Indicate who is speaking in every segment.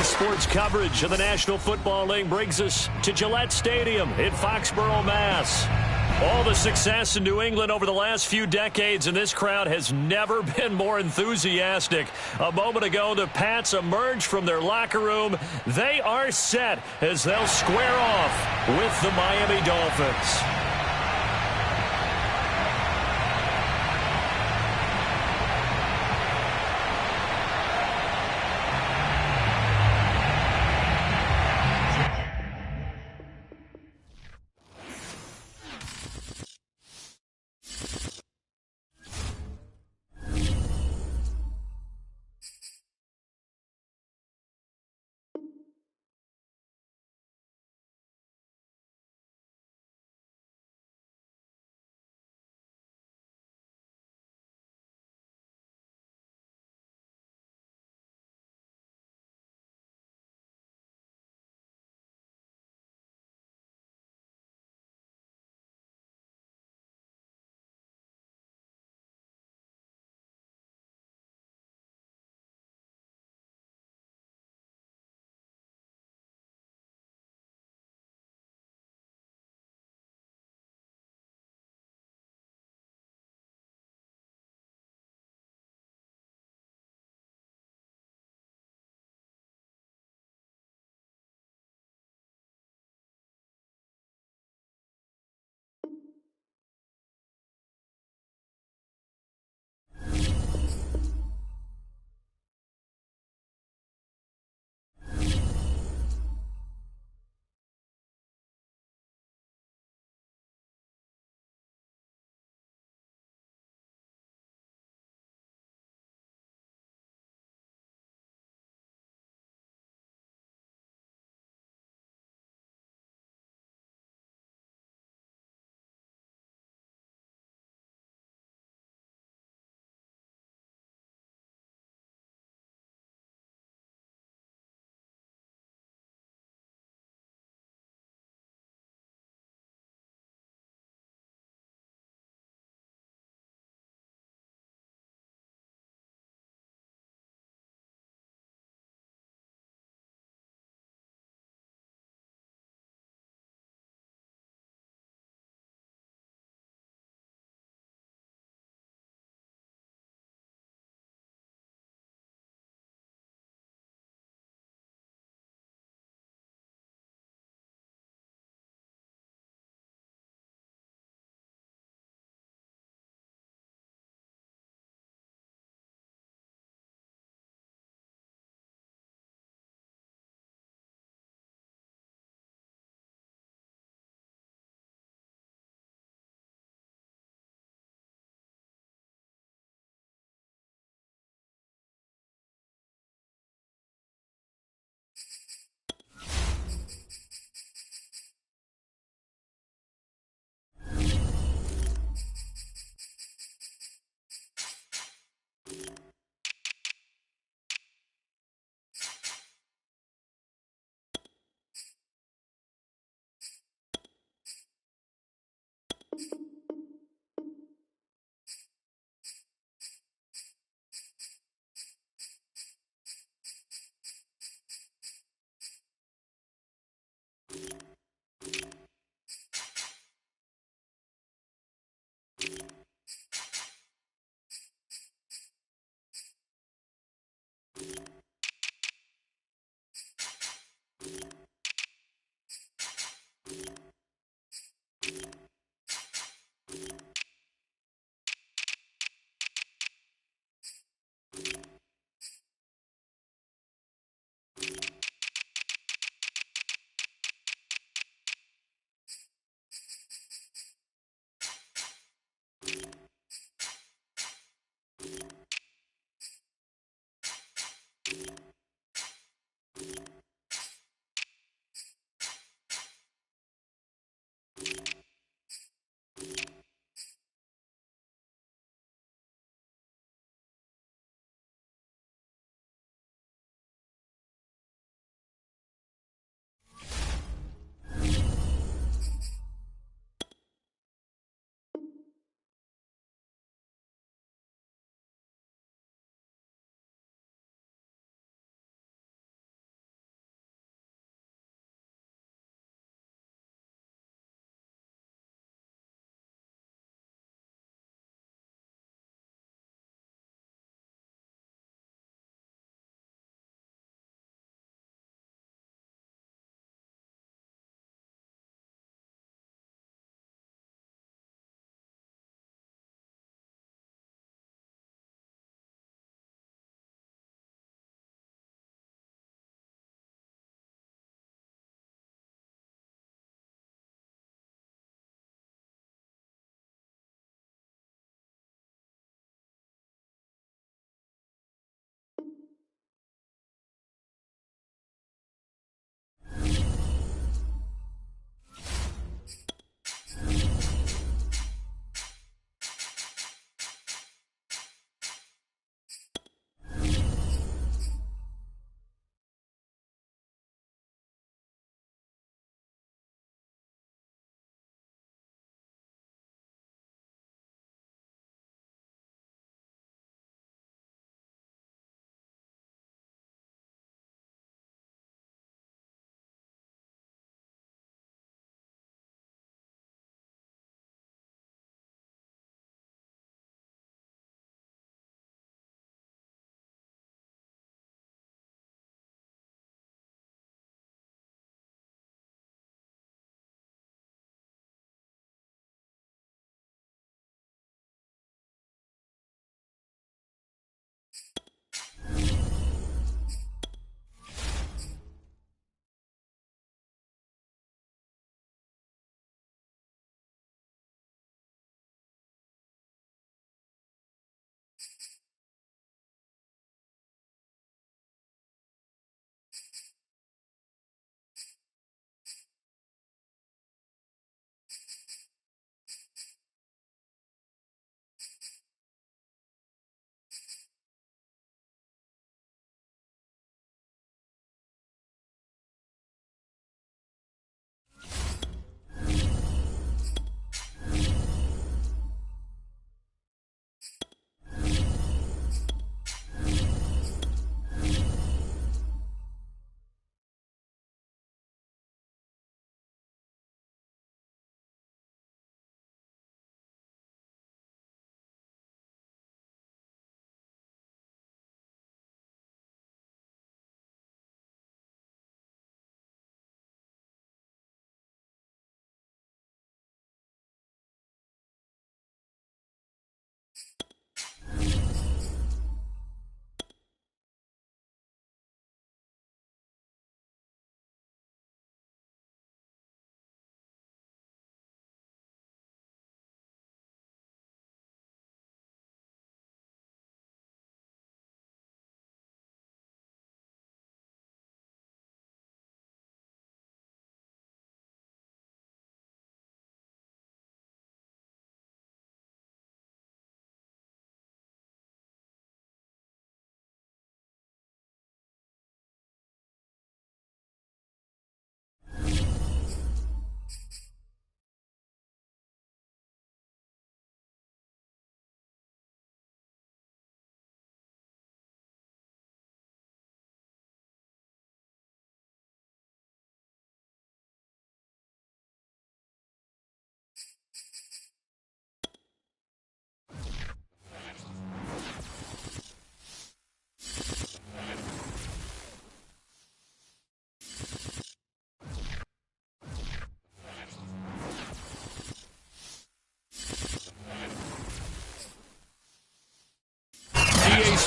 Speaker 1: Sports coverage of the National Football League brings us to Gillette Stadium in Foxborough, Mass. All the success in New England over the last few decades, and this crowd has never been more enthusiastic. A moment ago, the Pats emerged from their locker room. They are set as they'll square off with the Miami Dolphins.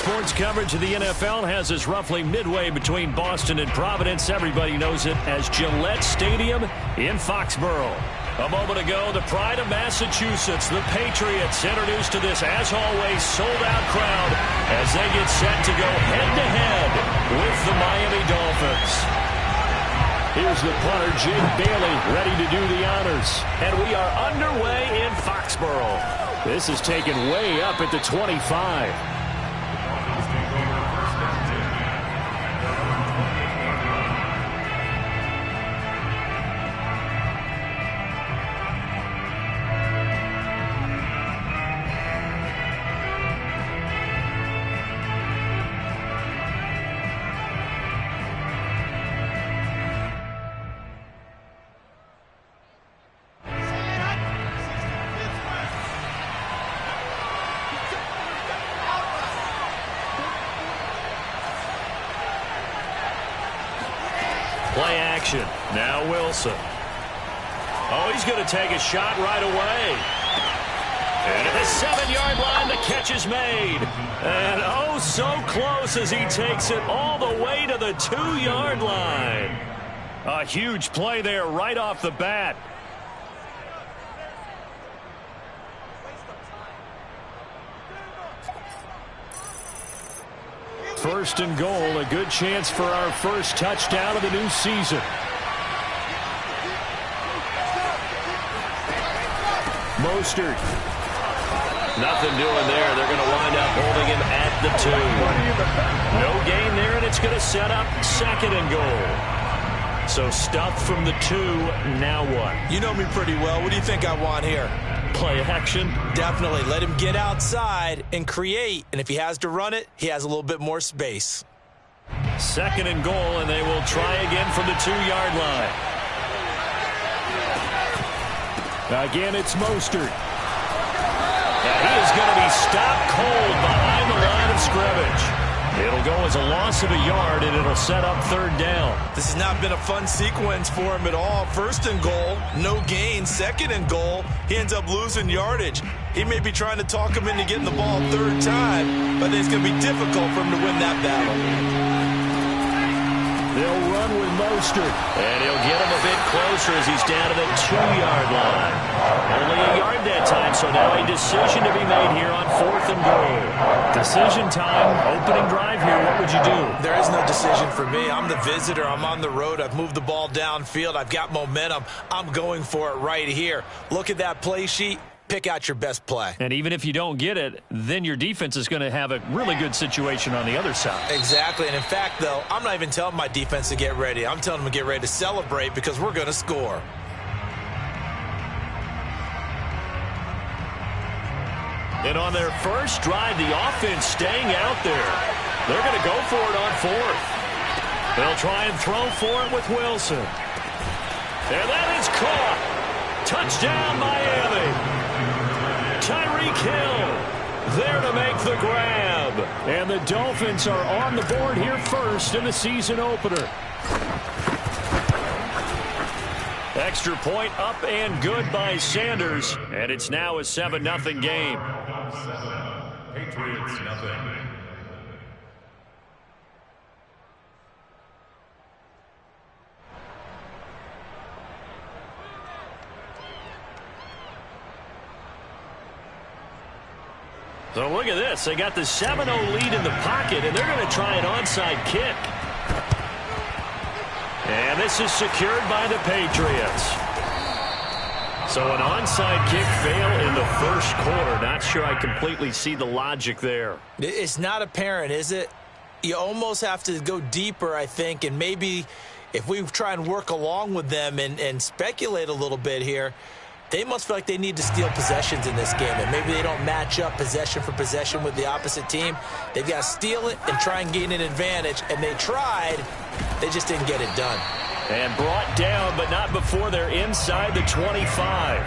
Speaker 1: sports coverage of the NFL has us roughly midway between Boston and Providence. Everybody knows it as Gillette Stadium in Foxborough. A moment ago, the pride of Massachusetts, the Patriots, introduced to this, as always, sold-out crowd as they get set to go head-to-head with the Miami Dolphins. Here's the punter, Jake Bailey, ready to do the honors. And we are underway in Foxborough. This is taken way up at the 25. Play action. Now Wilson. Oh, he's going to take a shot right away. And at the 7-yard line, the catch is made. And oh, so close as he takes it all the way to the 2-yard line. A huge play there right off the bat. First and goal, a good chance for our first touchdown of the new season. Mostert. Nothing doing there. They're going to wind up holding him at the 2. No gain there, and it's going to set up second and goal. So stuffed from the 2, now what?
Speaker 2: You know me pretty well. What do you think I want here?
Speaker 1: Play action?
Speaker 2: Definitely. Let him get outside and create. And if he has to run it, he has a little bit more space.
Speaker 1: Second and goal, and they will try again from the 2-yard line. Again, it's Mostert. And he is going to be stopped cold behind the line of scrimmage. It'll go as a loss of a yard, and it'll set up third down.
Speaker 2: This has not been a fun sequence for him at all. First and goal, no gain. Second and goal, he ends up losing yardage. He may be trying to talk him into getting the ball third time, but it's going to be difficult for him to win that battle.
Speaker 1: They'll run with Mostert. And he'll get him a bit closer as he's down to the 2-yard line. Only a yard that time, so now a decision to be made here on 4th and goal. Decision time, opening drive here. What would you do?
Speaker 2: There is no decision for me. I'm the visitor. I'm on the road. I've moved the ball downfield. I've got momentum. I'm going for it right here. Look at that play sheet. Pick out your best play.
Speaker 1: And even if you don't get it, then your defense is going to have a really good situation on the other side.
Speaker 2: Exactly. And in fact, though, I'm not even telling my defense to get ready. I'm telling them to get ready to celebrate because we're going to score.
Speaker 1: And on their first drive, the offense staying out there. They're going to go for it on 4th. They'll try and throw for it with Wilson. And that is caught. Touchdown, Miami. Tyreek Hill there to make the grab. And the Dolphins are on the board here first in the season opener. Extra point up and good by Sanders. And it's now a 7-0 game.
Speaker 3: Patriots nothing.
Speaker 1: So look at this. They got the 7-0 lead in the pocket, and they're going to try an onside kick. And this is secured by the Patriots. So an onside kick fail in the first quarter. Not sure I completely see the logic there.
Speaker 2: It's not apparent, is it? You almost have to go deeper, I think, and maybe if we try and work along with them and speculate a little bit here, they must feel like they need to steal possessions in this game, and maybe they don't match up possession for possession with the opposite team. They've got to steal it and try and gain an advantage, and they tried. They just didn't get it done.
Speaker 1: And brought down, but not before they're inside the 25.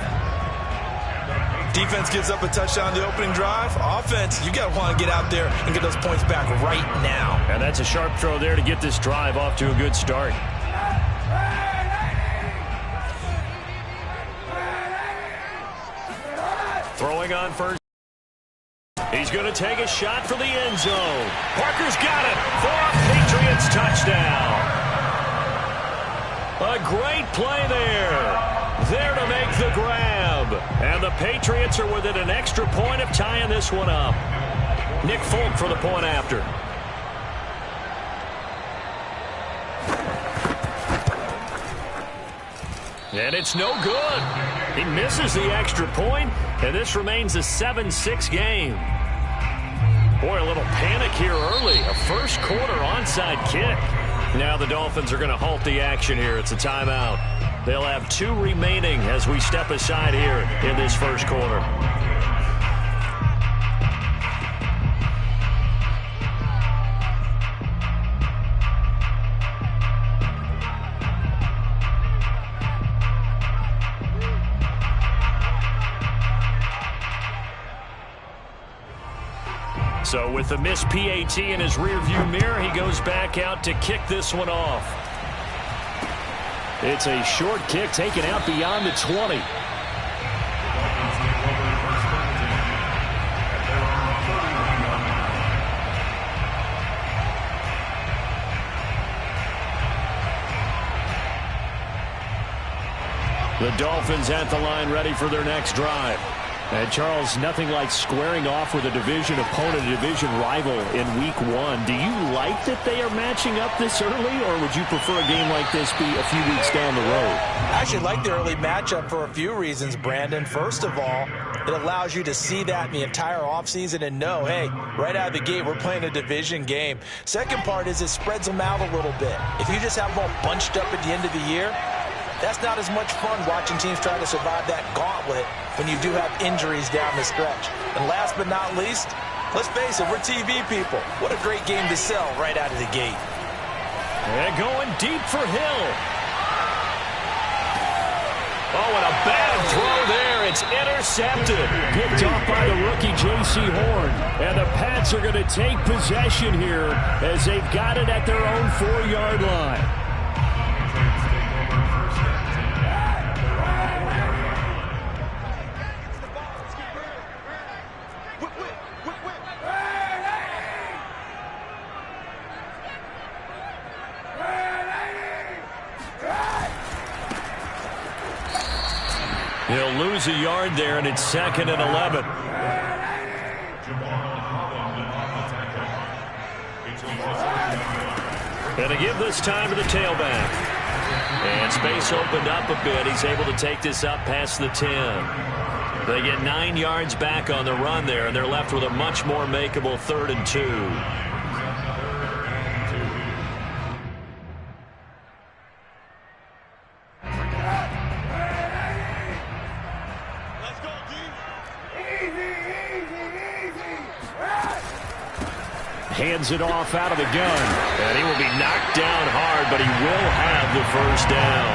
Speaker 2: Defense gives up a touchdown the opening drive. Offense, you got to want to get out there and get those points back right now.
Speaker 1: And that's a sharp throw there to get this drive off to a good start. Throwing on first He's going to take a shot for the end zone. Parker's got it for a Patriots touchdown. A great play there. There to make the grab. And the Patriots are within an extra point of tying this one up. Nick Folk for the point after. And it's no good. He misses the extra point, and this remains a 7-6 game. Boy, a little panic here early. A first quarter onside kick. Now the Dolphins are going to halt the action here. It's a timeout. They'll have 2 remaining as we step aside here in this first quarter. So with the missed PAT in his rearview mirror, he goes back out to kick this one off. It's a short kick taken out beyond the 20. The Dolphins at the line ready for their next drive. And Charles, nothing like squaring off with a division opponent, a division rival in week 1. Do you like that they are matching up this early, or would you prefer a game like this be a few weeks down the road?
Speaker 2: I actually like the early matchup for a few reasons, Brandon. First of all, it allows you to see that in the entire offseason and know, hey, right out of the gate, we're playing a division game. Second part is it spreads them out a little bit. If you just have them all bunched up at the end of the year, that's not as much fun watching teams try to survive that gauntlet when you do have injuries down the stretch. And last but not least, let's face it, we're TV people. What a great game to sell right out of the gate.
Speaker 1: And going deep for Hill. Oh, and a bad throw there. It's intercepted. Picked off by the rookie J.C. Horn. And the Pats are going to take possession here as they've got it at their own 4-yard line. He'll lose a yard there, and it's 2nd and 11. And to give this time to the tailback. And space opened up a bit. He's able to take this up past the 10. They get 9 yards back on the run there, and they're left with a much more makeable 3rd and 2. Hands it off out of the gun. And he will be knocked down hard, but he will have the first down.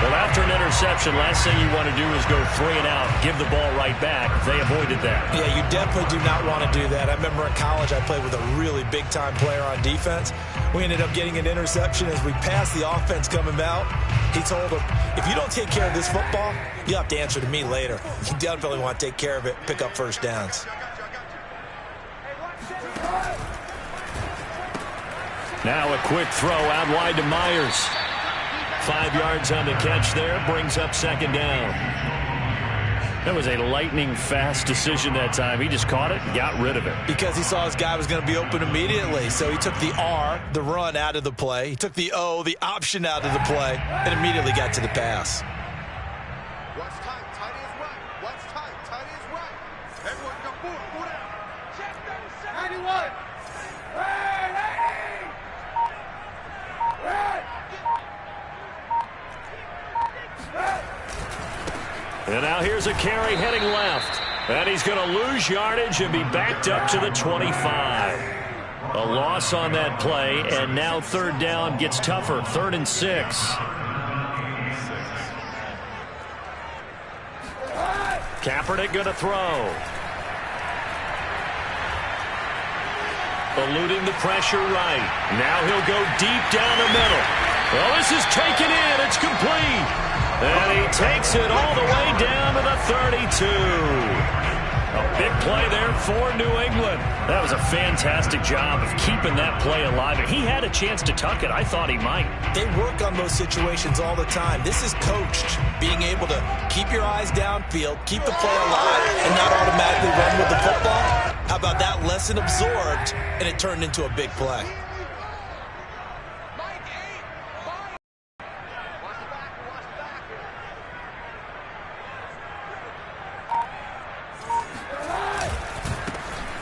Speaker 1: Well, after an interception, last thing you want to do is go 3 and out, give the ball right back. They avoided that. Yeah, you definitely do not want to do that. I remember in college I played with a really big-time player on defense. We ended up getting an interception as we passed the offense coming out. He told him, if you don't take care of this football, you'll have to answer to me later. You definitely want to take care of it, pick up first downs. Now a quick throw out wide to Myers. 5 yards on the catch there, brings up 2nd down. That was a lightning-fast decision that time. He just caught it and got rid of it. Because he saw his guy was going to be open immediately. So he took the R, the run, out of the play. He took the O, the option, out of the play, and immediately got to the pass.
Speaker 3: What's tight? Tight is right. What's tight? Tight is right. Everyone go forward. Move down. Check 91.
Speaker 1: And now here's a carry heading left. And he's going to lose yardage and be backed up to the 25. A loss on that play, and now 3rd down gets tougher. 3rd and 6. Kaepernick going to throw. Eluding the pressure right. Now he'll go deep down the middle. Well, this is taken in. It's complete. And he takes it all the way down to the 32. A big play there for New England. That was a fantastic job of keeping that play alive. And he had a chance to tuck it. I thought he might.
Speaker 2: They work on those situations all the time. This is coached, being able to keep your eyes downfield, keep the play alive, and not automatically run with the football. How about that lesson absorbed, and it turned into a big play?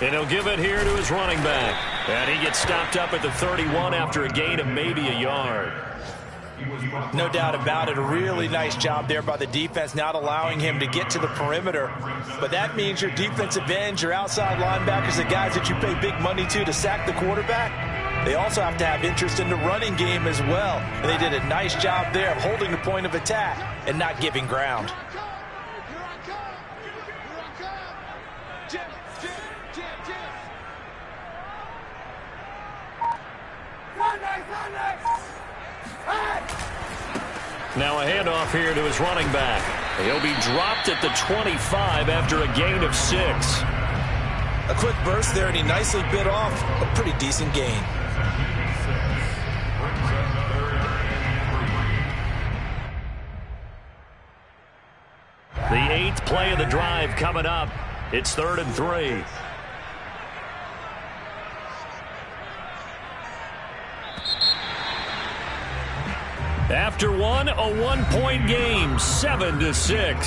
Speaker 1: And he'll give it here to his running back. And he gets stopped up at the 31 after a gain of maybe a yard.
Speaker 2: No doubt about it. A really nice job there by the defense, not allowing him to get to the perimeter. But that means your defensive ends, your outside linebackers, the guys that you pay big money to sack the quarterback, they also have to have interest in the running game as well. And they did a nice job there of holding the point of attack and not giving ground.
Speaker 1: Now a handoff here to his running back. He'll be dropped at the 25 after a gain of 6.
Speaker 2: A quick burst there, and he nicely bit off a pretty decent gain.
Speaker 1: The 8th play of the drive coming up. It's 3rd and 3. After one, a 1-point game, 7-6.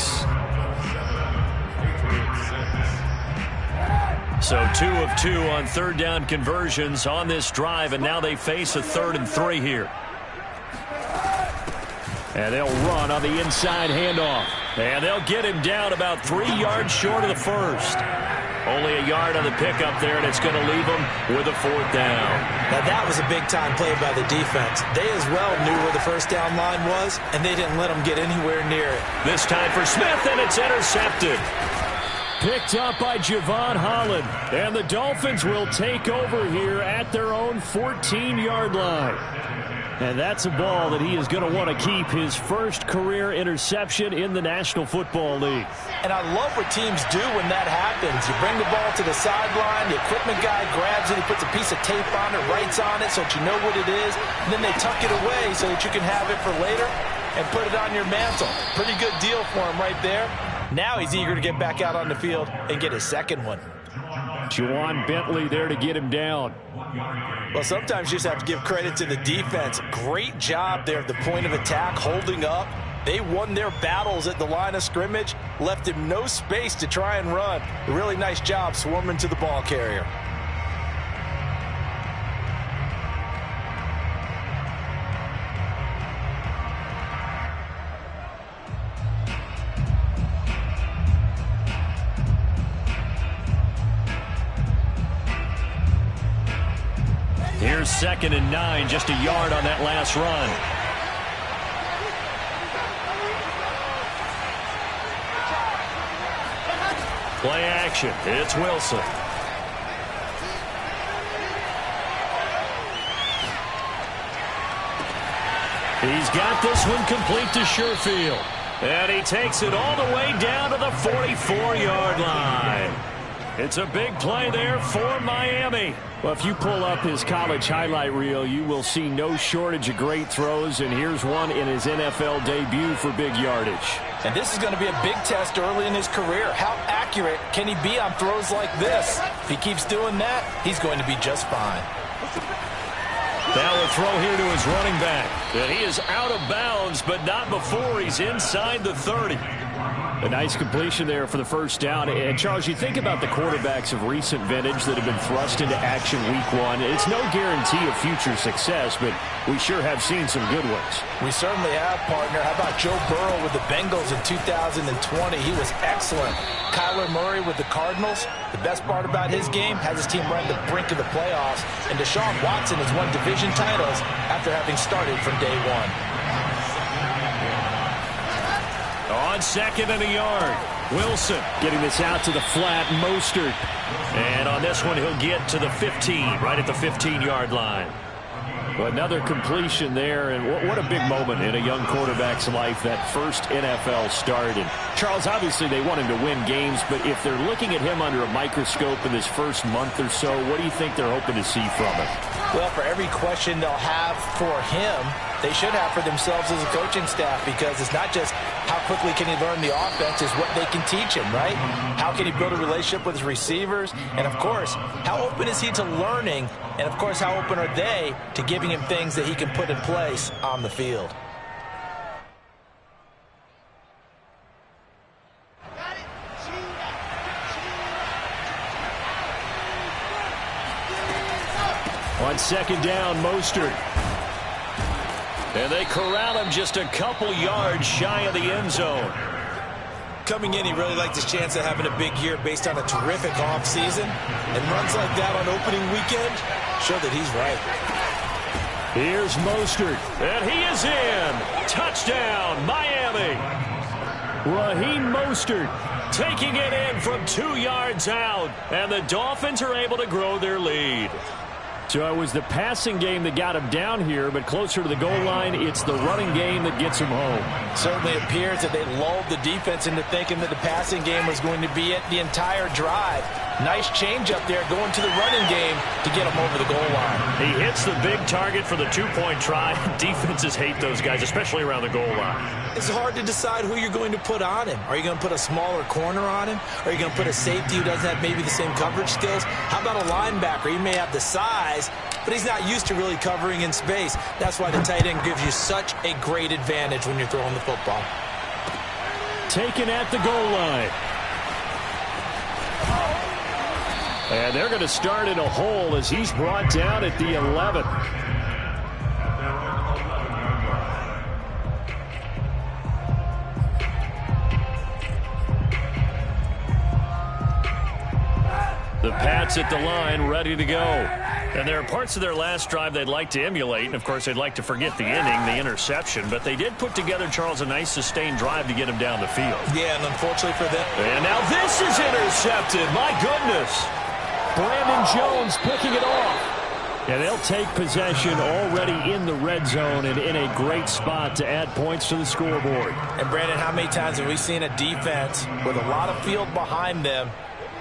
Speaker 1: So 2 of 2 on 3rd down conversions on this drive, and now they face a 3rd and 3 here. And they'll run on the inside handoff. And they'll get him down about 3 yards short of the first. Only a yard on the pickup there, and it's going to leave them with a 4th down.
Speaker 2: Now that was a big-time play by the defense. They as well knew where the first down line was, and they didn't let them get anywhere near it.
Speaker 1: This time for Smith, and it's intercepted. Picked up by Javon Holland. And the Dolphins will take over here at their own 14-yard line. And that's a ball that he is going to want to keep, his first career interception in the National Football League.
Speaker 2: And I love what teams do when that happens. You bring the ball to the sideline, the equipment guy grabs it, he puts a piece of tape on it, writes on it so that you know what it is, and then they tuck it away so that you can have it for later and put it on your mantle. Pretty good deal for him right there. Now he's eager to get back out on the field and get his second one.
Speaker 1: Juwan Bentley there to get him down.
Speaker 2: Well, sometimes you just have to give credit to the defense. Great job there at the point of attack, holding up. They won their battles at the line of scrimmage, left him no space to try and run. A really nice job swarming to the ball carrier.
Speaker 1: Here's 2nd and 9, just a yard on that last run. Play action. It's Wilson. He's got this one complete to Sherfield. And he takes it all the way down to the 44-yard line. It's a big play there for Miami. Well, if you pull up his college highlight reel, you will see no shortage of great throws, and here's one in his NFL debut for big yardage.
Speaker 2: And this is going to be a big test early in his career. How accurate can he be on throws like this? If he keeps doing that, he's going to be just fine.
Speaker 1: Now a throw here to his running back. And he is out of bounds, but not before he's inside the 30. A nice completion there for the first down. And, Charles, you think about the quarterbacks of recent vintage that have been thrust into action week 1. It's no guarantee of future success, but we sure have seen some good ones.
Speaker 2: We certainly have, partner. How about Joe Burrow with the Bengals in 2020? He was excellent. Kyler Murray with the Cardinals. The best part about his game, has his team right at the brink of the playoffs. And Deshaun Watson has won division titles after having started from day 1.
Speaker 1: On 2nd and a yard, Wilson getting this out to the flat, Mostert. And on this one, he'll get to the 15, right at the 15-yard line. Another completion there, and what a big moment in a young quarterback's life, that first NFL start. And Charles, obviously they want him to win games, but if they're looking at him under a microscope in this first month or so, what do you think they're hoping to see from him?
Speaker 2: Well, for every question they'll have for him, they should have for themselves as a coaching staff, because it's not just how quickly can he learn the offense, it's what they can teach him, right? How can he build a relationship with his receivers? And, of course, how open is he to learning? And, of course, how open are they to giving him things that he can put in place on the field?
Speaker 1: On second down, Mostert. And they corral him just a couple yards shy of the end zone.
Speaker 2: Coming in, he really liked his chance of having a big year based on a terrific offseason. And runs like that on opening weekend show that he's right.
Speaker 1: Here's Mostert, and he is in. Touchdown, Miami. Raheem Mostert taking it in from 2 yards out, and the Dolphins are able to grow their lead. So it was the passing game that got him down here, but closer to the goal line, it's the running game that gets him home.
Speaker 2: Certainly appears that they lulled the defense into thinking that the passing game was going to be it the entire drive. Nice change up there going to the running game to get him over the goal line.
Speaker 1: He hits the big target for the two-point try. Defenses hate those guys, especially around the goal line.
Speaker 2: It's hard to decide who you're going to put on him. Are you going to put a smaller corner on him? Are you going to put a safety who doesn't have maybe the same coverage skills? How about a linebacker? He may have the size, but he's not used to really covering in space. That's why the tight end gives you such a great advantage when you're throwing the football.
Speaker 1: Taken at the goal line. And they're going to start in a hole as he's brought down at the 11. The Pats at the line, ready to go. And there are parts of their last drive they'd like to emulate, and of course they'd like to forget the inning, the interception, but they did put together, Charles, a nice sustained drive to get him down the field.
Speaker 2: Yeah, and unfortunately for them.
Speaker 1: And now this is intercepted. My goodness. Brandon Jones picking it off. And they'll take possession already in the red zone and in a great spot to add points to the scoreboard.
Speaker 2: And, Brandon, how many times have we seen a defense with a lot of field behind them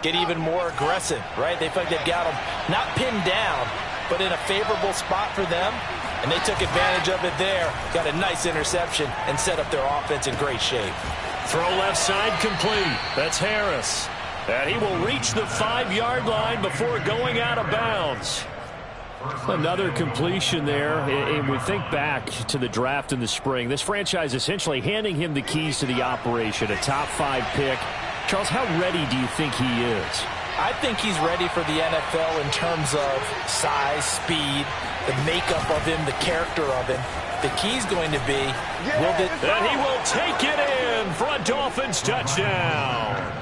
Speaker 2: get even more aggressive, right? They feel like they've got them not pinned down, but in a favorable spot for them, and they took advantage of it there, got a nice interception, and set up their offense in great shape.
Speaker 1: Throw left side complete. That's Harris. And he will reach the 5-yard line before going out of bounds. Another completion there, and we think back to the draft in the spring. This franchise essentially handing him the keys to the operation, a top 5 pick. Charles, how ready do you think he is?
Speaker 2: I think he's ready for the NFL in terms of size, speed, the makeup of him, the character of him. The key's going to be,
Speaker 1: and he will take it in for a Dolphins touchdown.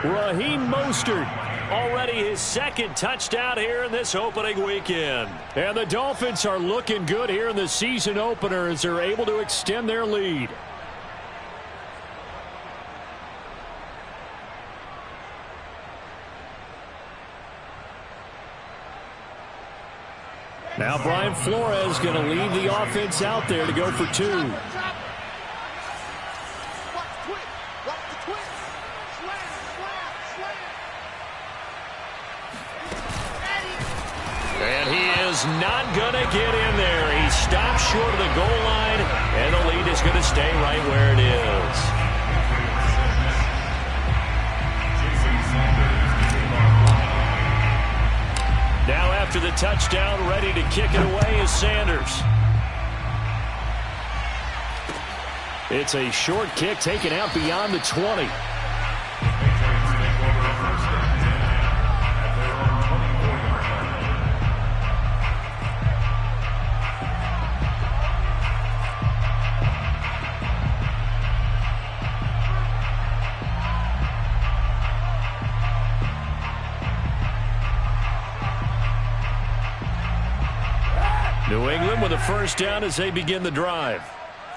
Speaker 1: Raheem Mostert, already his second touchdown here in this opening weekend. And the Dolphins are looking good here in the season opener as they're able to extend their lead. Now Brian Flores going to lead the offense out there to go for 2. And he is not going to get in there. He stops short of the goal line, and the lead is going to stay right where it is. Now after the touchdown, ready to kick it away is Sanders. It's a short kick taken out beyond the 20. New England with a first down as they begin the drive.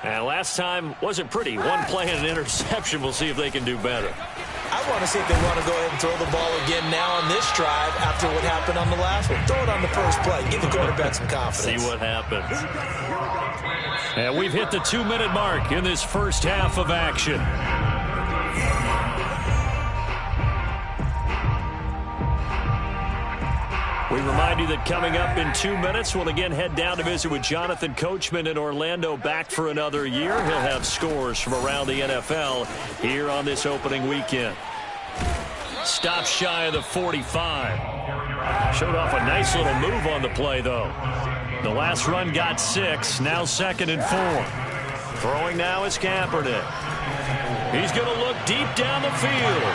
Speaker 1: And last time wasn't pretty. One play and an interception. We'll see if they can do better.
Speaker 2: I want to see if they want to go ahead and throw the ball again now on this drive after what happened on the last one. Throw it on the first play. Give the quarterback some confidence.
Speaker 1: See what happens. And we've hit the 2-minute mark in this first half of action. We remind you that coming up in 2 minutes, we'll again head down to visit with Jonathan Coachman in Orlando, back for another year. He'll have scores from around the NFL here on this opening weekend. Stop shy of the 45. Showed off a nice little move on the play, though. The last run got 6, now 2nd and 4. Throwing now is Kaepernick. He's going to look deep down the field.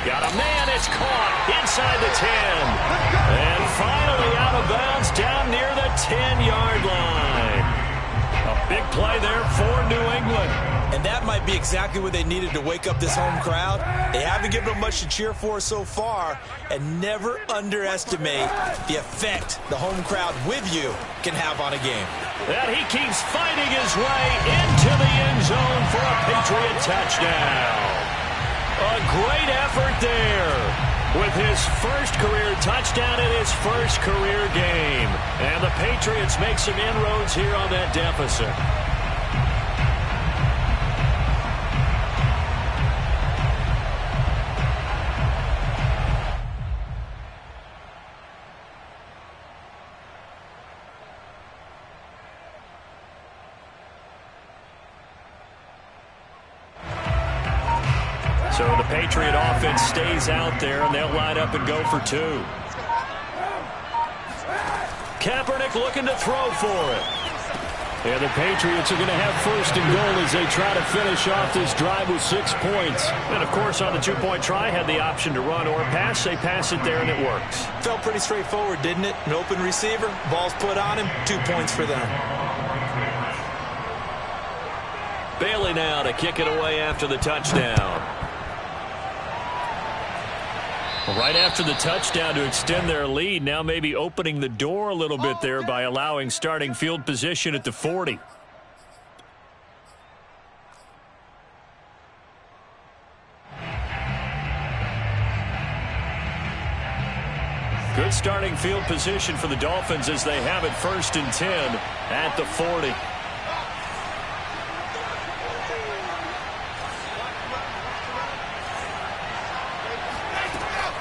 Speaker 1: Got a man, it's caught inside the 10. And finally out of bounds down near the 10-yard line. A big play there for New England.
Speaker 2: And that might be exactly what they needed to wake up this home crowd. They haven't given them much to cheer for so far. And never underestimate the effect the home crowd with you can have on a game.
Speaker 1: And he keeps fighting his way into the end zone for a Patriot touchdown. A great effort there with his first career touchdown in his first career game. And the Patriots make some inroads here on that deficit. So the Patriot offense stays out there, and they'll line up and go for 2. Kaepernick looking to throw for it. And the Patriots are going to have 1st and goal as they try to finish off this drive with 6 points. And, of course, on the 2-point try, had the option to run or pass. They pass it there, and it works.
Speaker 2: Felt pretty straightforward, didn't it? An open receiver, ball's put on him, 2 points for them.
Speaker 1: Bailey now to kick it away after the touchdown. Right after the touchdown to extend their lead, now maybe opening the door a little bit there by allowing starting field position at the 40. Good starting field position for the Dolphins as they have it 1st and 10 at the 40.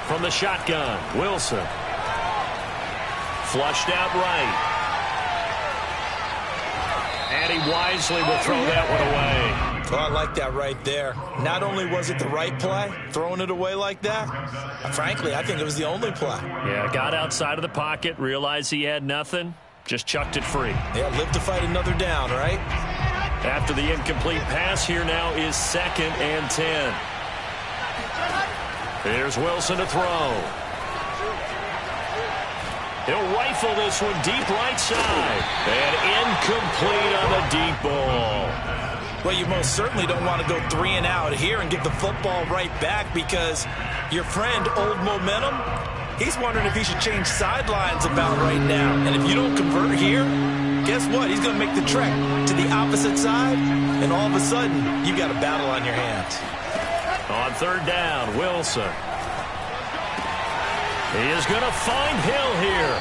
Speaker 1: From the shotgun, Wilson. Flushed out right. And he wisely will throw that one away.
Speaker 2: Well, I like that right there. Not only was it the right play, throwing it away like that, frankly, I think it was the only play.
Speaker 1: Yeah, got outside of the pocket, realized he had nothing, just chucked it free.
Speaker 2: Yeah, live to fight another down, right?
Speaker 1: After the incomplete pass, here now is 2nd and 10. Here's Wilson to throw. He'll rifle this one deep right side. And incomplete on the deep ball.
Speaker 2: Well, you most certainly don't want to go 3 and out here and give the football right back because your friend, Old Momentum, he's wondering if he should change sidelines about right now. And if you don't convert here, guess what? He's going to make the trek to the opposite side, and all of a sudden, you got a battle on your hands.
Speaker 1: On 3rd down, Wilson. He is going to find Hill here.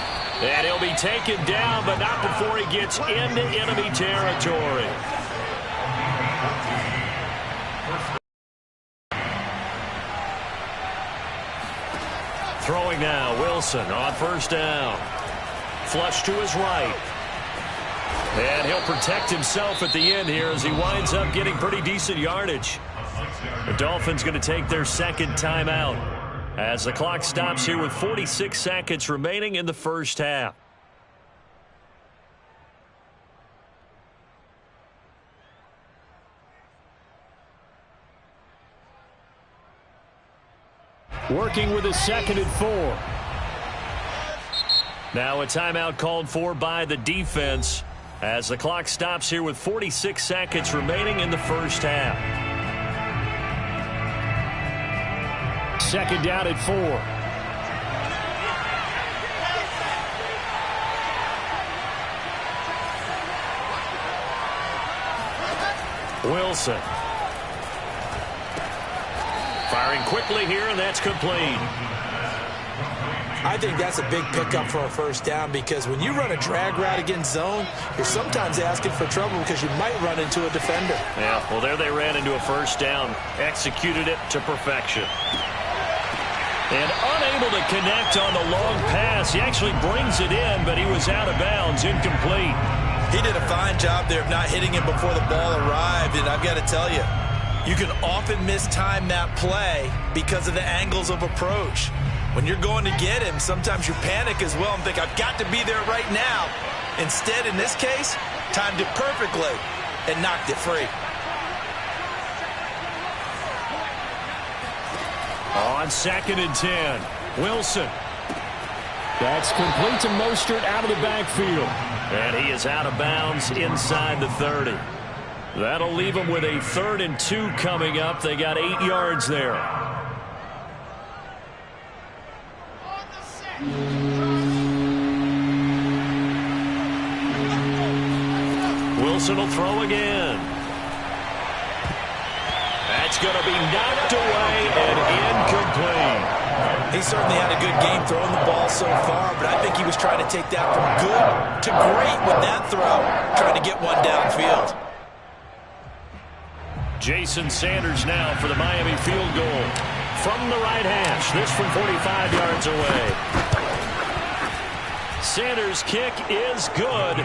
Speaker 1: And he'll be taken down, but not before he gets into enemy territory. Throwing now, Wilson on 1st down. Flush to his right. And he'll protect himself at the end here as he winds up getting pretty decent yardage. The Dolphins going to take their 2nd timeout as the clock stops here with 46 seconds remaining in the first half. Working with a 2nd and 4. Now a timeout called for by the defense as the clock stops here with 46 seconds remaining in the first half. 2nd down at 4. Firing quickly here, and that's complete.
Speaker 2: I think that's a big pickup for a first down because when you run a drag route against zone, you're sometimes asking for trouble because you might run into a defender.
Speaker 1: Yeah, well, there they ran into a first down. Executed it to perfection. And unable to connect on the long pass. He actually brings it in, but he was out of bounds, incomplete.
Speaker 2: He did a fine job there of not hitting him before the ball arrived, and I've got to tell you, you can often mistime that play because of the angles of approach. When you're going to get him, sometimes you panic as well and think, I've got to be there right now. Instead, in this case, timed it perfectly and knocked it free.
Speaker 1: On 2nd and 10, Wilson. That's complete to Mostert out of the backfield. And he is out of bounds inside the 30. That'll leave him with a 3rd and 2 coming up. They got 8 yards there. Wilson will throw again. That's going to be knocked away and incomplete.
Speaker 2: He certainly had a good game throwing the ball so far, but I think he was trying to take that from good to great with that throw, trying to get one downfield. Jason Sanders now for the Miami field goal. From the right hash, this from 45 yards away.
Speaker 1: Sanders' kick is good,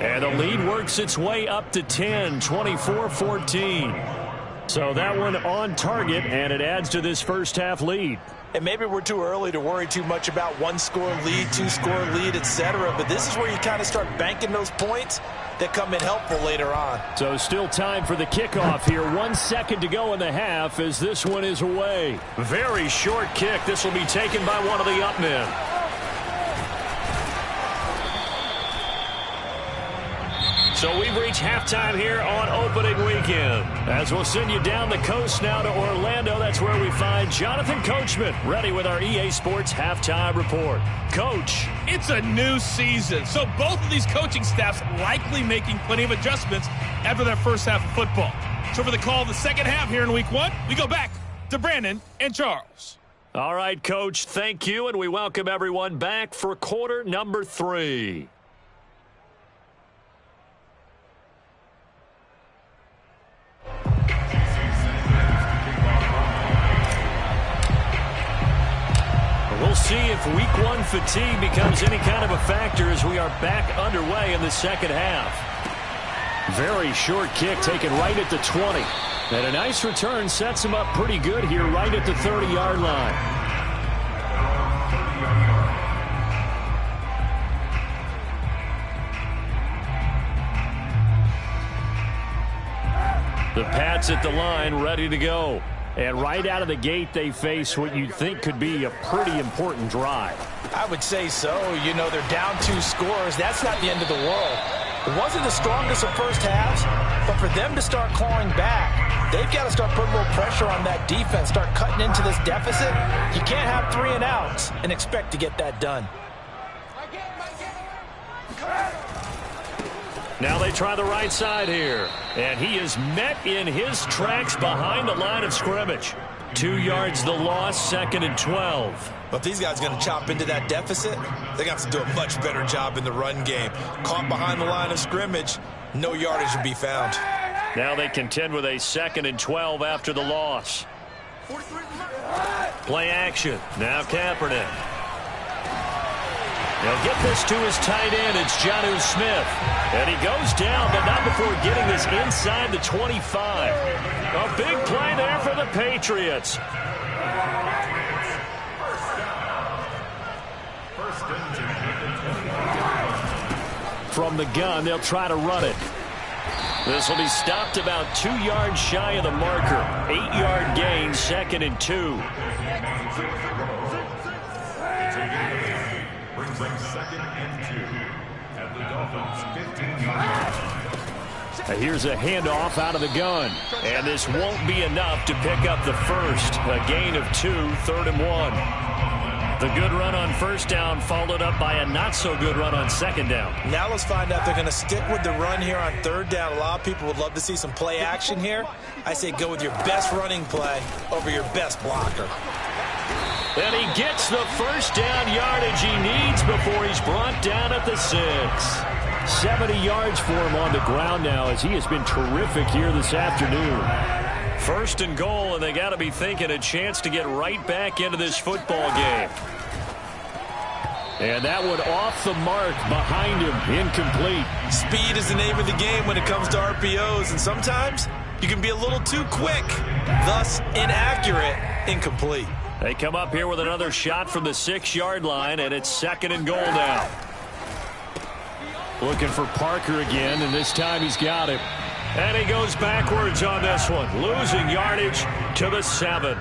Speaker 1: and the lead works its way up to 10, 24-14. So that one on target, and it adds to this first half lead.
Speaker 2: And maybe we're too early to worry too much about one-score lead, two-score lead, etc. But this is where you kind of start banking those points that come in helpful later on.
Speaker 1: So still time for the kickoff here. 1 second to go in the half as this one is away. Very short kick. This will be taken by one of the up men. So we've reached halftime here on opening weekend. As we'll send you down the coast now to Orlando, that's where we find Jonathan Coachman, ready with our EA Sports halftime report. Coach.
Speaker 4: It's a new season, so both of these coaching staffs likely making plenty of adjustments after their first half of football. So for the call of the second half here in week 1, we go back to Brandon and Charles.
Speaker 1: All right, Coach, thank you, and we welcome everyone back for quarter number 3. We'll see if week 1 fatigue becomes any kind of a factor as we are back underway in the second half. Very short kick taken right at the 20. And a nice return sets him up pretty good here right at the 30-yard line. The Pats at the line ready to go. And right out of the gate, they face what you'd think could be a pretty important drive.
Speaker 2: I would say so. You know, they're down 2 scores. That's not the end of the world. It wasn't the strongest of first halves, but for them to start clawing back, they've got to start putting a little pressure on that defense, start cutting into this deficit. You can't have 3 and outs and expect to get that done.
Speaker 1: Now they try the right side here. And he is met in his tracks behind the line of scrimmage. 2 yards the loss, 2nd and 12.
Speaker 2: But if these guys are going to chop into that deficit, they're going to have to do a much better job in the run game. Caught behind the line of scrimmage, no yardage to be found.
Speaker 1: Now they contend with a 2nd and 12 after the loss. Play action. Now Kaepernick. He'll get this to his tight end. It's Jonnu Smith. And he goes down, but not before getting this inside the 25. A big play there for the Patriots. From the gun, they'll try to run it. This will be stopped about 2 yards shy of the marker. 8-yard gain, 2nd and 2. Here's a handoff out of the gun. And this won't be enough to pick up the first. A gain of 2, 3rd and 1. The good run on first down followed up by a not-so-good run on second down.
Speaker 2: Now let's find out if they're going to stick with the run here on third down. A lot of people would love to see some play action here. I say go with your best running play over your best blocker.
Speaker 1: And he gets the first down yardage he needs before he's brought down at the 6. 70 yards for him on the ground now as he has been terrific here this afternoon. First and goal, and they got to be thinking a chance to get right back into this football game. And that one off the mark behind him, incomplete.
Speaker 2: Speed is the name of the game when it comes to RPOs, and sometimes you can be a little too quick, thus inaccurate, incomplete.
Speaker 1: They come up here with another shot from the 6-yard line, and it's second and goal now. Looking for Parker again, and this time he's got it. And he goes backwards on this one, losing yardage to the 7.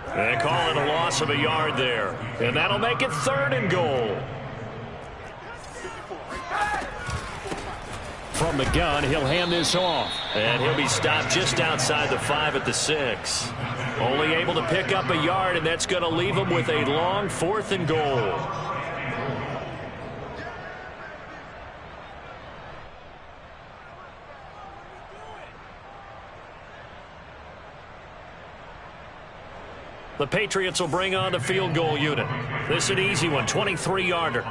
Speaker 1: They call it a loss of a yard there, and that'll make it third and goal. From the gun, he'll hand this off, and he'll be stopped just outside the 5 at the 6. Only able to pick up a yard, and that's going to leave him with a long 4th and goal. The Patriots will bring on the field goal unit. This is an easy one, 23-yarder.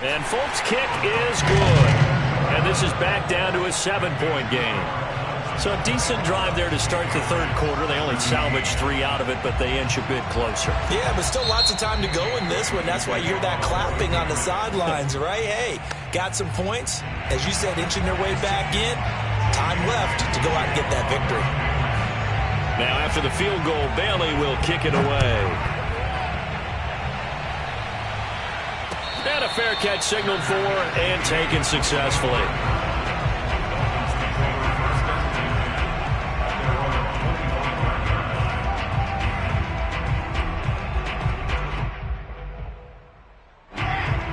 Speaker 1: And Folk's kick is good. And this is back down to a 7-point game. So a decent drive there to start the third quarter. They only salvaged 3 out of it, but they inch a bit closer.
Speaker 2: Yeah, but still lots of time to go in this one. That's why you hear that clapping on the sidelines, right? Hey, got some points. As you said, inching their way back in. Time left to go out and get that victory.
Speaker 1: Now after the field goal, Bailey will kick it away. And a fair catch signaled for and taken successfully.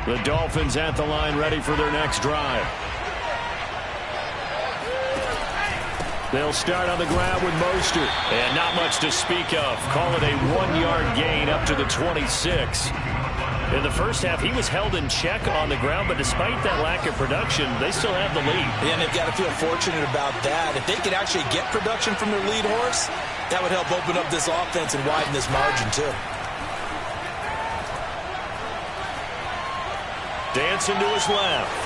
Speaker 1: The Dolphins at the line ready for their next drive. They'll start on the ground with Mostert. And not much to speak of. Call it a 1-yard gain up to the 26. In the first half, he was held in check on the ground, but despite that lack of production, they still have the lead.
Speaker 2: And they've got to feel fortunate about that. If they could actually get production from their lead horse, that would help open up this offense and widen this margin, too.
Speaker 1: Dancing to his left.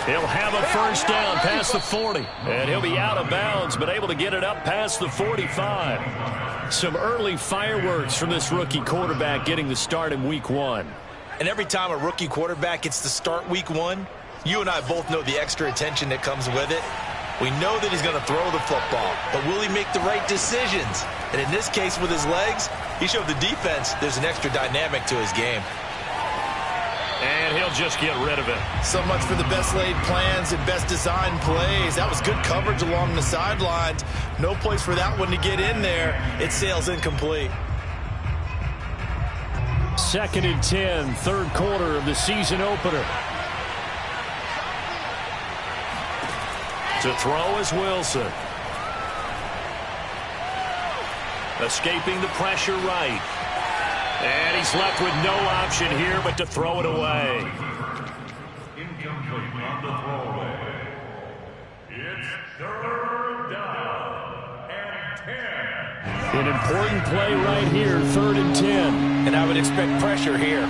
Speaker 1: He'll have a first down past the 40. And he'll be out of bounds, but able to get it up past the 45. Some early fireworks from this rookie quarterback getting the start in week 1.
Speaker 2: And every time a rookie quarterback gets to start week 1, you and I both know the extra attention that comes with it. We know that he's going to throw the football, but will he make the right decisions? And in this case with his legs, he showed the defense there's an extra dynamic to his game.
Speaker 1: And he'll just get rid of it.
Speaker 2: So much for the best laid plans and best designed plays. That was good coverage along the sidelines. No place for that one to get in there. It sails incomplete.
Speaker 1: 2nd and 10, third quarter of the season opener. To throw is Wilson. Escaping the pressure right. And he's left with no option here but to throw it away.
Speaker 5: Incomplete on the throwaway. It's third down and 10.
Speaker 1: An important play right here, 3rd and 10.
Speaker 2: And I would expect pressure here.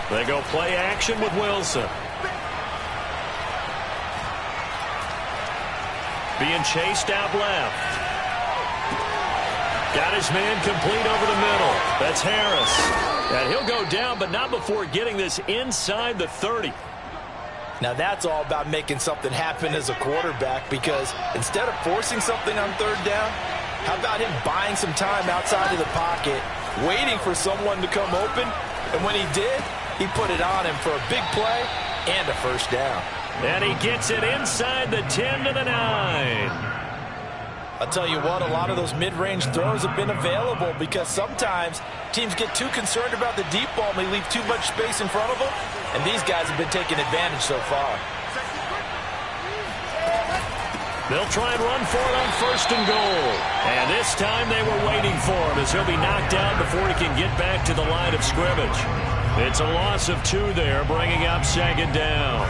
Speaker 1: They go play action with Wilson. Being chased out left. Got his man complete over the middle. That's Harris. And he'll go down, but not before getting this inside the 30.
Speaker 2: Now that's all about making something happen as a quarterback, because instead of forcing something on third down, how about him buying some time outside of the pocket, waiting for someone to come open, and when he did, he put it on him for a big play and a first down.
Speaker 1: And he gets it inside the 10 to the 9.
Speaker 2: I'll tell you what, a lot of those mid-range throws have been available because sometimes teams get too concerned about the deep ball and they leave too much space in front of them. And these guys have been taking advantage so far.
Speaker 1: They'll try and run for it on 1st and goal. And this time they were waiting for him as he'll be knocked out before he can get back to the line of scrimmage. It's a loss of 2 there, bringing up 2nd down.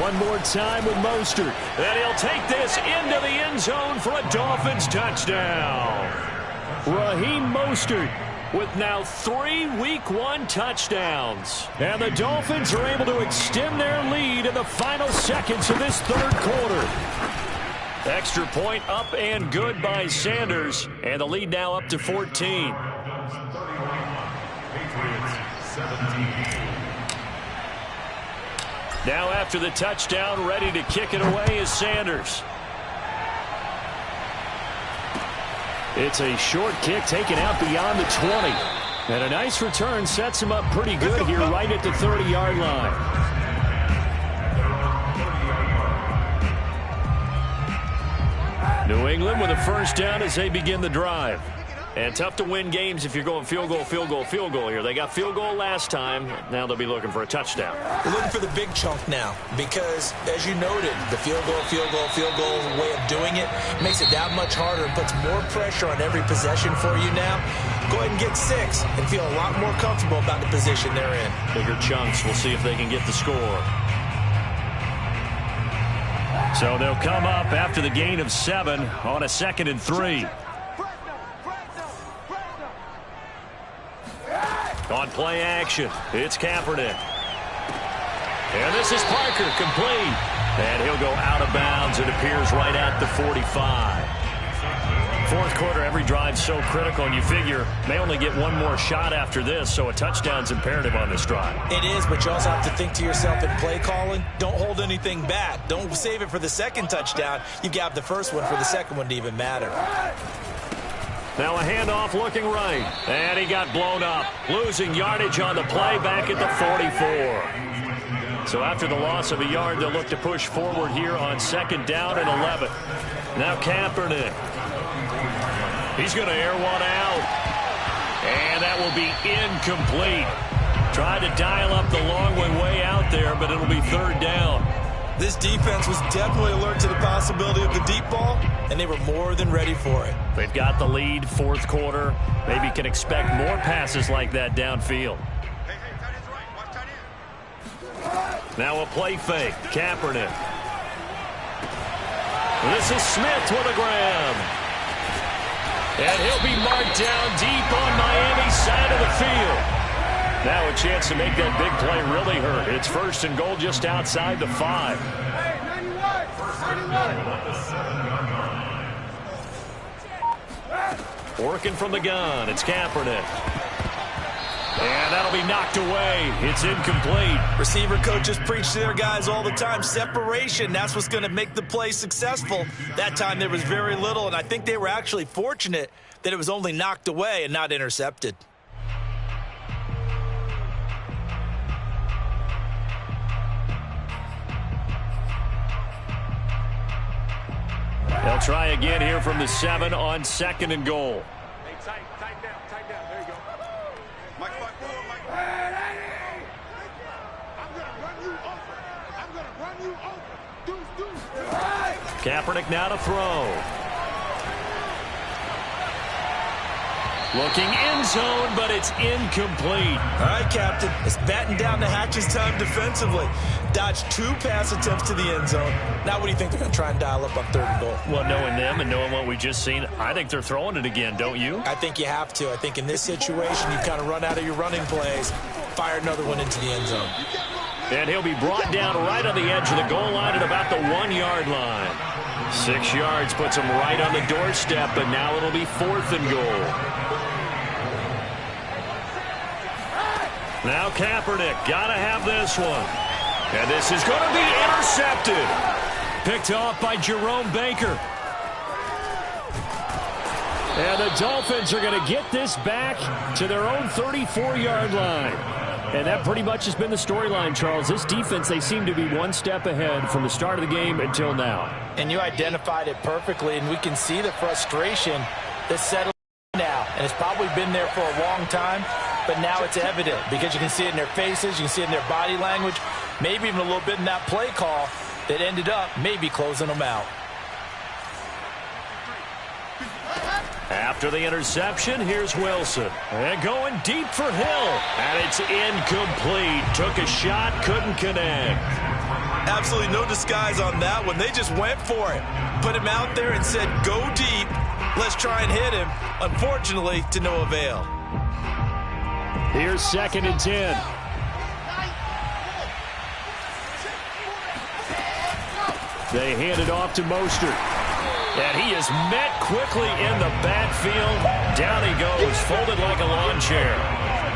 Speaker 1: One more time with Mostert. And he'll take this into the end zone for a Dolphins touchdown. Raheem Mostert with now 3 Week 1 touchdowns. And the Dolphins are able to extend their lead in the final seconds of this 3rd quarter. Extra point up and good by Sanders. And the lead now up to 14.
Speaker 5: Patriots 17.
Speaker 1: Now after the touchdown, ready to kick it away is Sanders. It's a short kick taken out beyond the 20. And a nice return sets him up pretty good here right at the 30-yard line. New England with a 1st down as they begin the drive. And tough to win games if you're going field goal, field goal, field goal here. They got field goal last time. Now they'll be looking for a touchdown.
Speaker 2: We're looking for the big chunk now because, as you noted, the field goal way of doing it makes it that much harder and puts more pressure on every possession for you now. Go ahead and get 6 and feel a lot more comfortable about the position they're in.
Speaker 1: Bigger chunks. We'll see if they can get the score. So they'll come up after the gain of 7 on a 2nd and 3. On play action, it's Kaepernick. And this is Parker, complete. And he'll go out of bounds. It appears right at the 45. 4th quarter, every drive's so critical, and you figure may only get one more shot after this, so a touchdown's imperative on this drive.
Speaker 2: It is, but you also have to think to yourself in play calling, don't hold anything back. Don't save it for the 2nd touchdown. You got the 1st one for the 2nd one to even matter.
Speaker 1: Now a handoff looking right. And he got blown up. Losing yardage on the play back at the 44. So after the loss of a yard, they'll look to push forward here on 2nd down and 11. Now Kaepernick. He's going to air one out. And that will be incomplete. Tried to dial up the long way out there, but it'll be 3rd down.
Speaker 2: This defense was definitely alert to the possibility of the deep ball, and they were more than ready for it.
Speaker 1: They've got the lead, 4th quarter. Maybe can expect more passes like that downfield.
Speaker 3: Hey, tight end's right. Watch tight end.
Speaker 1: Now a play fake. Kaepernick. This is Smith with a grab. And he'll be marked down deep on Miami's side of the field. Now a chance to make that big play really hurt. It's 1st and goal just outside the 5. Working from the gun. It's Kaepernick. And that'll be knocked away. It's incomplete.
Speaker 2: Receiver coaches preach to their guys all the time. Separation, that's what's going to make the play successful. That time there was very little, and I think they were actually fortunate that it was only knocked away and not intercepted.
Speaker 1: They'll try again here from the 7 on 2nd and goal.
Speaker 3: Hey, tight down. There you go. Mike, Mike. I'm going to run you over. Deuce.
Speaker 1: Kaepernick now to throw. Looking end zone, but it's incomplete.
Speaker 2: All right, Captain. It's batten down the hatches time defensively. Dodged 2 pass attempts to the end zone. Now what do you think they're going to try and dial up on 3rd and goal?
Speaker 1: Well, knowing them and knowing what we just seen, I think they're throwing it again, don't you?
Speaker 2: I think you have to. I think in this situation, you kind of run out of your running plays, fire another one into the end zone.
Speaker 1: And he'll be brought down right on the edge of the goal line at about the 1-yard line. 6 yards puts him right on the doorstep, but now it'll be 4th and goal. Now Kaepernick, gotta have this one. And this is going to be intercepted. Picked off by Jerome Baker. And the Dolphins are going to get this back to their own 34-yard line. And that pretty much has been the storyline, Charles. This defense, they seem to be one step ahead from the start of the game until now.
Speaker 2: And you identified it perfectly, and we can see the frustration that's settled now. And it's probably been there for a long time, but now it's evident because you can see it in their faces, you can see it in their body language, maybe even a little bit in that play call that ended up maybe closing them out.
Speaker 1: After the interception, here's Wilson. And going deep for Hill. And it's incomplete. Took a shot, couldn't connect.
Speaker 2: Absolutely no disguise on that one. They just went for it. Put him out there and said, go deep. Let's try and hit him. Unfortunately, to no avail.
Speaker 1: Here's 2nd and 10. They hand it off to Mostert. And he is met quickly in the backfield. Down he goes, folded like a lawn chair.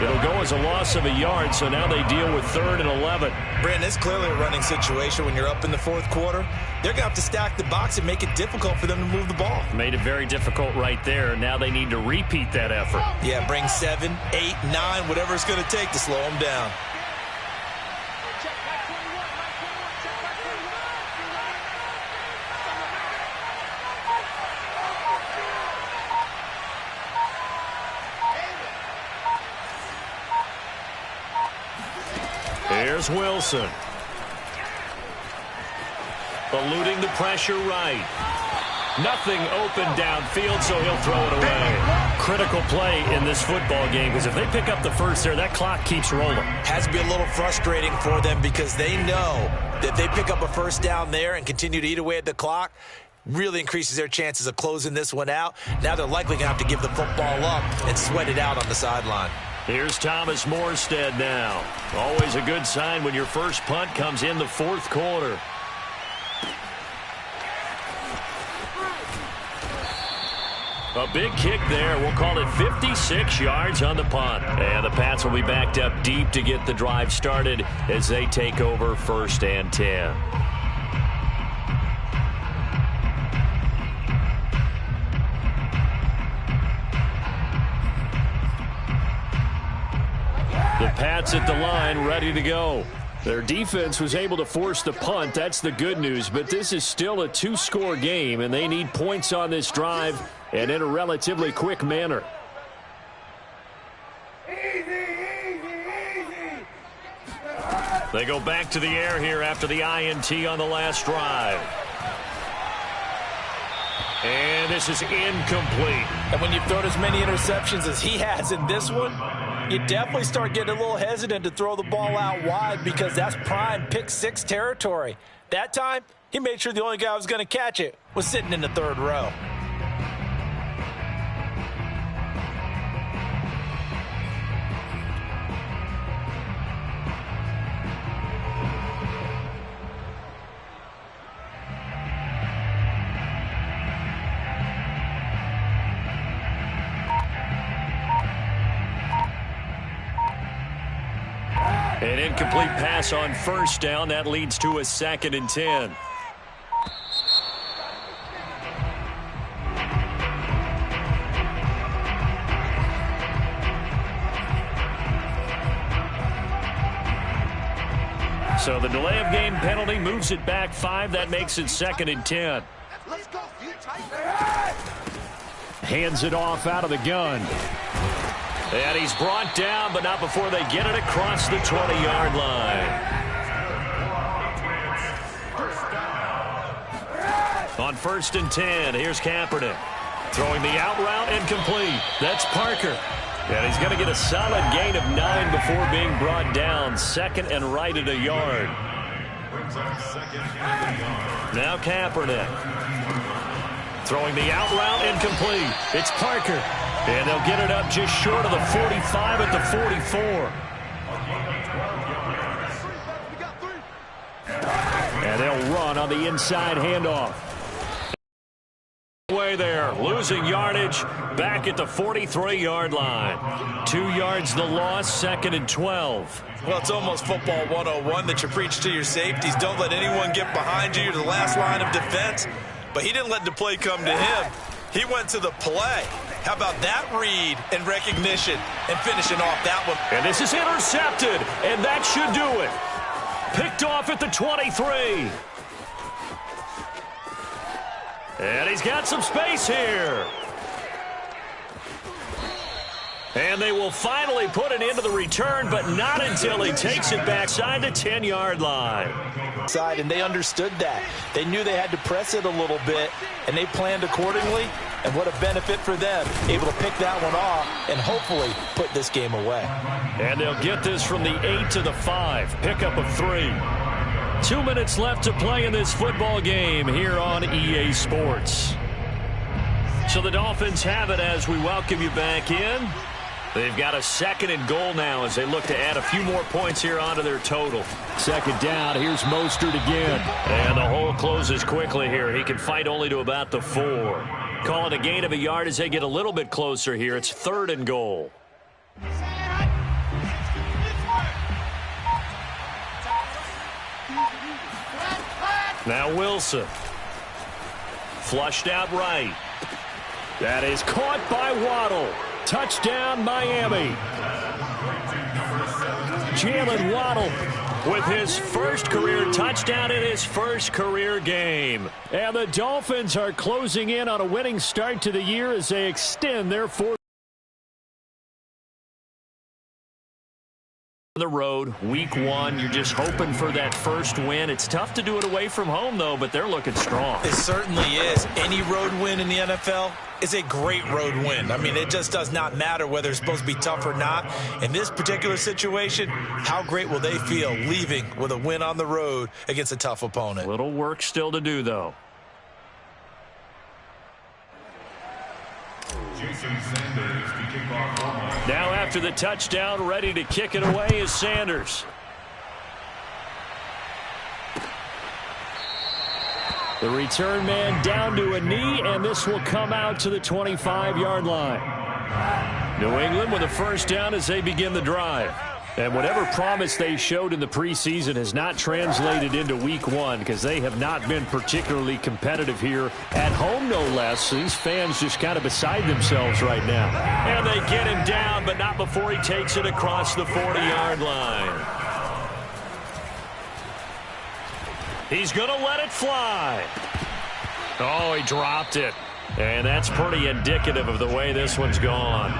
Speaker 1: It'll go as a loss of a yard, so now they deal with 3rd and 11.
Speaker 2: Brandon, it's clearly a running situation when you're up in the 4th quarter. They're going to have to stack the box and make it difficult for them to move the ball.
Speaker 1: Made it very difficult right there. Now they need to repeat that effort.
Speaker 2: Yeah, bring 7, 8, 9, whatever it's going to take to slow them down.
Speaker 1: Here's Wilson. Eluding the pressure right. Nothing open downfield, so he'll throw it away. Critical play in this football game, because if they pick up the first there, that clock keeps rolling.
Speaker 2: Has to be a little frustrating for them because they know that they pick up a first down there and continue to eat away at the clock, really increases their chances of closing this one out. Now they're likely going to have to give the football up and sweat it out on the sideline.
Speaker 1: Here's Thomas Morstead now. Always a good sign when your first punt comes in the 4th quarter. A big kick there. We'll call it 56 yards on the punt. And the Pats will be backed up deep to get the drive started as they take over 1st and 10. The Pats at the line, ready to go. Their defense was able to force the punt. That's the good news. But this is still a 2-score game, and they need points on this drive and in a relatively quick manner. They go back to the air here after the INT on the last drive. And this is incomplete.
Speaker 2: And when you've thrown as many interceptions as he has in this one, you definitely start getting a little hesitant to throw the ball out wide because that's prime pick 6 territory. That time, he made sure the only guy who was going to catch it was sitting in the 3rd row.
Speaker 1: An incomplete pass on 1st down. That leads to a 2nd and 10. So the delay of game penalty moves it back 5. That makes it 2nd and 10.
Speaker 3: Let's go, you tight.
Speaker 1: Hands it off out of the gun. And he's brought down, but not before they get it across the 20-yard line. On 1st and 10, here's Kaepernick. Throwing the out route incomplete. That's Parker. And he's going to get a solid gain of 9 before being brought down. 2nd and right at a yard. Now Kaepernick. Throwing the out route incomplete. It's Parker. And they'll get it up just short of the 45 at the 44. And they'll run on the inside handoff. Way there, losing yardage back at the 43-yard line. 2 yards the loss, 2nd and 12.
Speaker 2: Well, it's almost football 101 that you preach to your safeties. Don't let anyone get behind you. You're the last line of defense. But he didn't let the play come to him. He went to the play. How about that read and recognition and finishing off that one?
Speaker 1: And this is intercepted, and that should do it. Picked off at the 23. And he's got some space here. And they will finally put it into the return, but not until he takes it backside the 10-yard line.
Speaker 2: And they understood that. They knew they had to press it a little bit, and they planned accordingly. And what a benefit for them, able to pick that one off and hopefully put this game away.
Speaker 1: And they'll get this from the 8 to the 5, pickup of 3. 2 minutes left to play in this football game here on EA Sports. So the Dolphins have it as we welcome you back in. They've got a 2nd and goal now as they look to add a few more points here onto their total. 2nd down, here's Mostert again. And the hole closes quickly here. He can fight only to about the 4. Call it a gain of a yard as they get a little bit closer here. It's 3rd and goal. Now Wilson. Flushed out right. That is caught by Waddle. Touchdown, Miami. Jalen Waddle with his first career touchdown in his first career game. And the Dolphins are closing in on a winning start to the year as they extend their fourth. The road, week 1, you're just hoping for that first win. It's tough to do it away from home, though, but they're looking strong.
Speaker 2: It certainly is. Any road win in the NFL is a great road win. I mean, it just does not matter whether it's supposed to be tough or not. In this particular situation, how great will they feel leaving with a win on the road against a tough opponent?
Speaker 1: Little work still to do, though. Now after the touchdown, ready to kick it away is Sanders. The return man down to a knee, and this will come out to the 25-yard line. New England with a first down as they begin the drive. And whatever promise they showed in the preseason has not translated into week 1 because they have not been particularly competitive here at home, no less. These fans just kind of beside themselves right now. And they get him down, but not before he takes it across the 40-yard line. He's going to let it fly. Oh, he dropped it. And that's pretty indicative of the way this one's gone.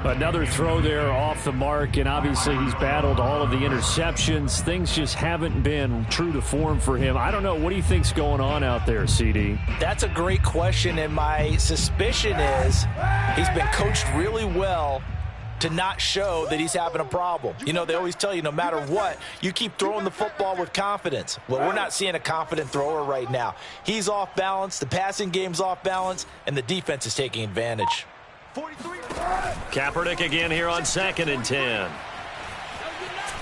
Speaker 1: Another throw there off the mark, and obviously he's battled all of the interceptions. Things just haven't been true to form for him. I don't know. What do you think's going on out there, CD?
Speaker 2: That's a great question, and my suspicion is he's been coached really well to not show that he's having a problem. You know, they always tell you no matter what, you keep throwing the football with confidence. Well, we're not seeing a confident thrower right now. He's off balance, the passing game's off balance, and the defense is taking advantage.
Speaker 1: Kaepernick again here on 2nd and 10.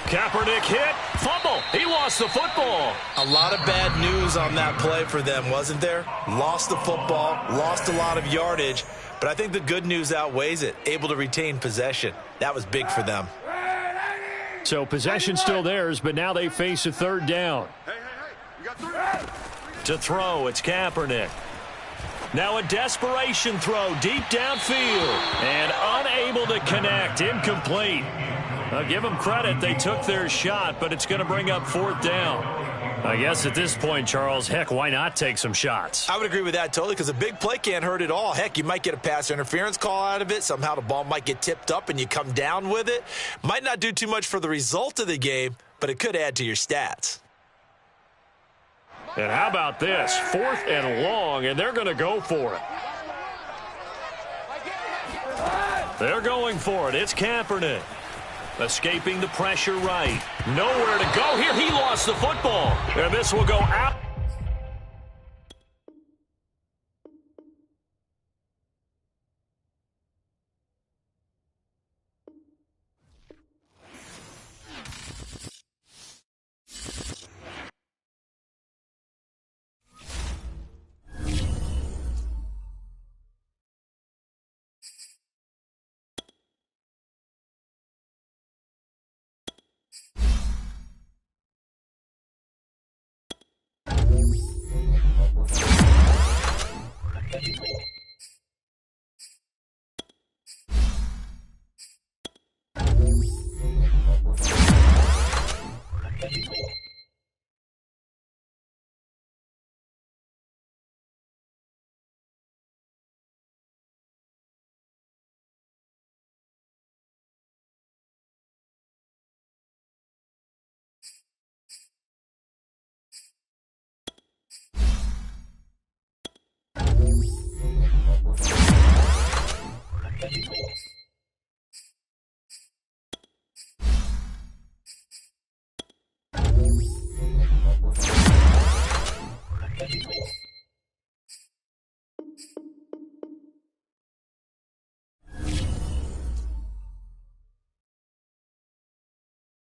Speaker 1: Kaepernick hit, fumble. He lost the football.
Speaker 2: A lot of bad news on that play for them, wasn't there? Lost the football, lost a lot of yardage, but I think the good news outweighs it. Able to retain possession. That was big for them.
Speaker 1: So possession still theirs, but now they face a 3rd down.
Speaker 3: You got 3.
Speaker 1: To throw, it's Kaepernick. Now a desperation throw deep downfield and unable to connect. Incomplete. I'll give them credit. They took their shot, but it's going to bring up 4th down. I guess at this point, Charles, heck, why not take some shots?
Speaker 2: I would agree with that totally because a big play can't hurt at all. Heck, you might get a pass interference call out of it. Somehow the ball might get tipped up and you come down with it. Might not do too much for the result of the game, but it could add to your stats.
Speaker 1: And how about this? 4th and long, and they're going to go for it. They're going for it. It's Kaepernick. Escaping the pressure right. Nowhere to go here. He lost the football. And this will go out.